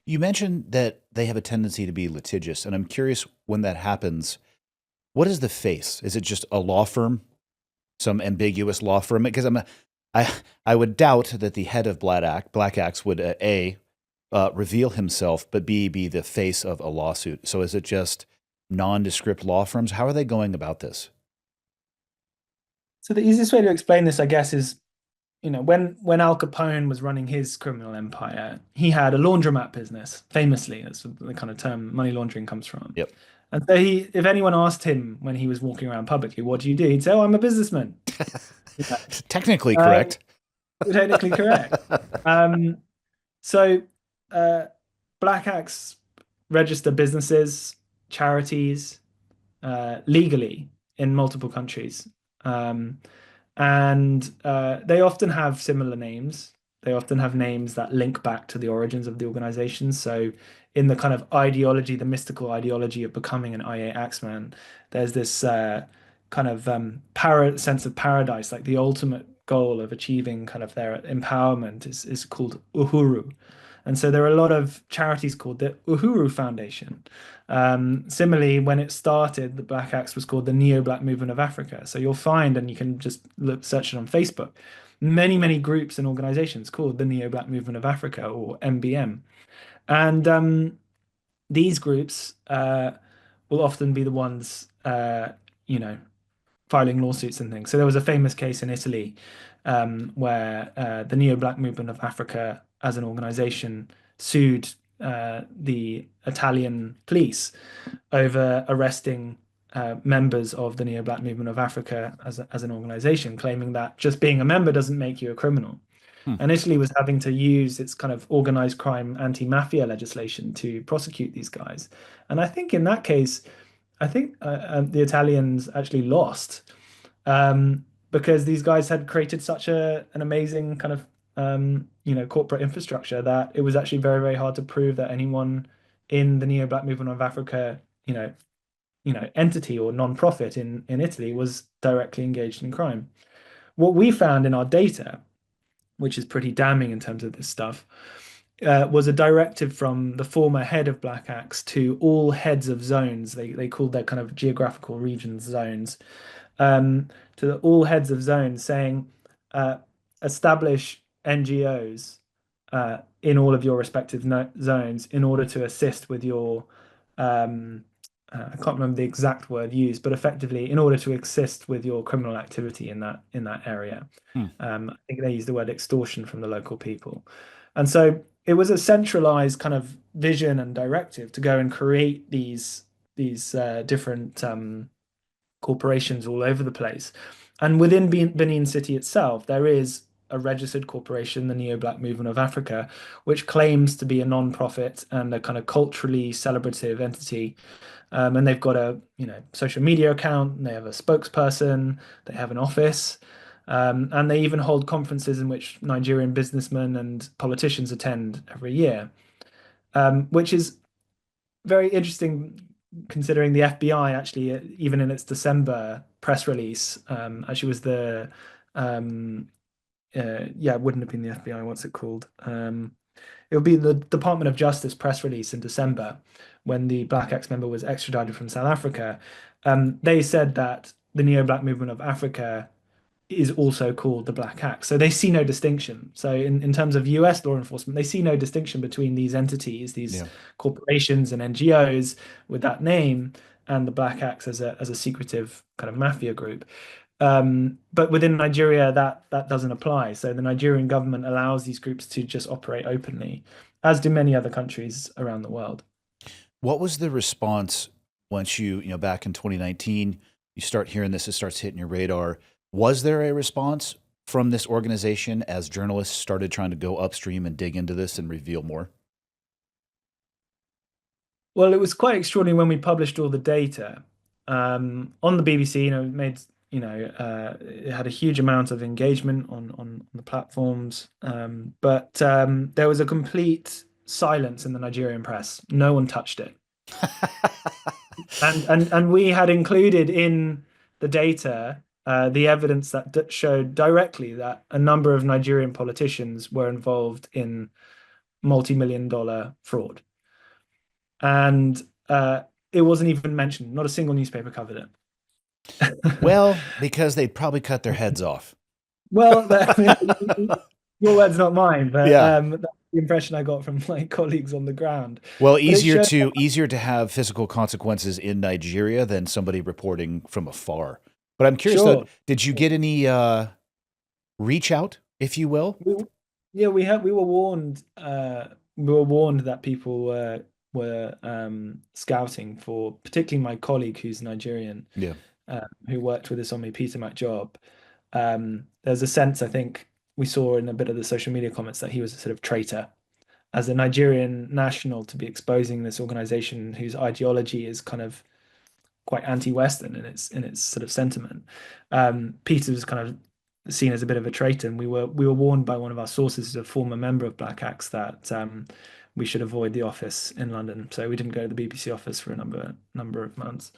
You mentioned that they have a tendency to be litigious, and I'm curious when that happens, what is the face? Is it just a law firm, some ambiguous law firm? Because I, I would doubt that the head of Black Axe would reveal himself, but B, be the face of a lawsuit. So is it just nondescript law firms? How are they going about this? So the easiest way to explain this, I guess, is when Al Capone was running his criminal empire, he had a laundromat business, famously. That's the kind of term money laundering comes from. Yep. And so if anyone asked him when he was walking around publicly, "What do you do?" He'd say, "Oh, I'm a businessman." Yeah. Technically Um, correct. Technically correct. Um, so uh, Black Axe register businesses, charities, legally in multiple countries. Um, and they often have similar names. They often have names that link back to the origins of the organization. So, in the kind of ideology, the mystical ideology of becoming an IA Axeman, there's this kind of sense of paradise, like the ultimate goal of achieving kind of their empowerment is called Uhuru. And so there are a lot of charities called the Uhuru Foundation. Similarly, when it started, the Black Axe was called the Neo-Black Movement of Africa. So you'll find, and you can just search it on Facebook, many groups and organizations called the Neo-Black Movement of Africa or MBM. And these groups will often be the ones, you know, filing lawsuits and things. So there was a famous case in Italy where the Neo-Black Movement of Africa, as an organization, sued the Italian police over arresting members of the Neo-Black Movement of Africa as an organization, claiming that just being a member doesn't make you a criminal. Hmm. And Italy was having to use its kind of organized crime anti-mafia legislation to prosecute these guys. And I think in that case, I think the Italians actually lost because these guys had created such an amazing kind of corporate infrastructure that it was actually very hard to prove that anyone in the Neo-Black Movement of Africa, entity or non-profit in Italy was directly engaged in crime. What we found in our data, which is pretty damning in terms of this stuff, was a directive from the former head of Black Axe to all heads of zones. They called their kind of geographical regions zones, all heads of zones saying, uh, establish NGOs in all of your respective no zones in order to assist with your, um, I can't remember the exact word used, but effectively in order to assist with your criminal activity in that area. Hmm. I think they used the word extortion from the local people. And so it was a centralized kind of vision and directive to go and create these different corporations all over the place. And within Benin City itself, there is a registered corporation, the Neo-Black Movement of Africa, which claims to be a non-profit and a kind of culturally celebrative entity. And they've got a social media account, and they have a spokesperson, they have an office, and they even hold conferences in which Nigerian businessmen and politicians attend every year, which is very interesting considering the FBI actually, even in its December press release, actually was um, yeah, it wouldn't have been the FBI. What's it called? It would be the Department of Justice press release in December when the Black Axe member was extradited from South Africa. They said that the Neo-Black Movement of Africa is also called the Black Axe. So they see no distinction. So in terms of US law enforcement, they see no distinction between these entities, these Yeah. corporations and NGOs with that name, and the Black Axe as a secretive kind of mafia group. But within Nigeria, that doesn't apply. So the Nigerian government allows these groups to just operate openly, as do many other countries around the world. What was the response once back in 2019, you start hearing this, it starts hitting your radar. Was there a response from this organization as journalists started trying to go upstream and dig into this and reveal more? Well, it was quite extraordinary when we published all the data on the BBC. It made it had a huge amount of engagement on the platforms, but there was a complete silence in the Nigerian press. No one touched it, and we had included in the data the evidence that showed directly that a number of Nigerian politicians were involved in multi-million-dollar fraud, and it wasn't even mentioned. Not a single newspaper covered it. Well, because they'd probably cut their heads off. Well, I mean, your words, not mine, but Yeah. that's the impression I got from my colleagues on the ground. Well, But it showed, easier to have physical consequences in Nigeria than somebody reporting from afar. But I'm curious though, sure. did you get any reach out, if you will? Yeah, we were warned that people were scouting for, particularly my colleague who's Nigerian, Yeah. who worked with us on my Peter Mac job. There's a sense, I think, we saw in a bit of the social media comments that he was a sort of traitor as a Nigerian national to be exposing this organization whose ideology is kind of quite anti-Western in its sort of sentiment. Peter was kind of seen as a bit of a traitor, and we were warned by one of our sources, who's a former member of Black Axe, that we should avoid the office in London. So we didn't go to the BBC office for a number of months.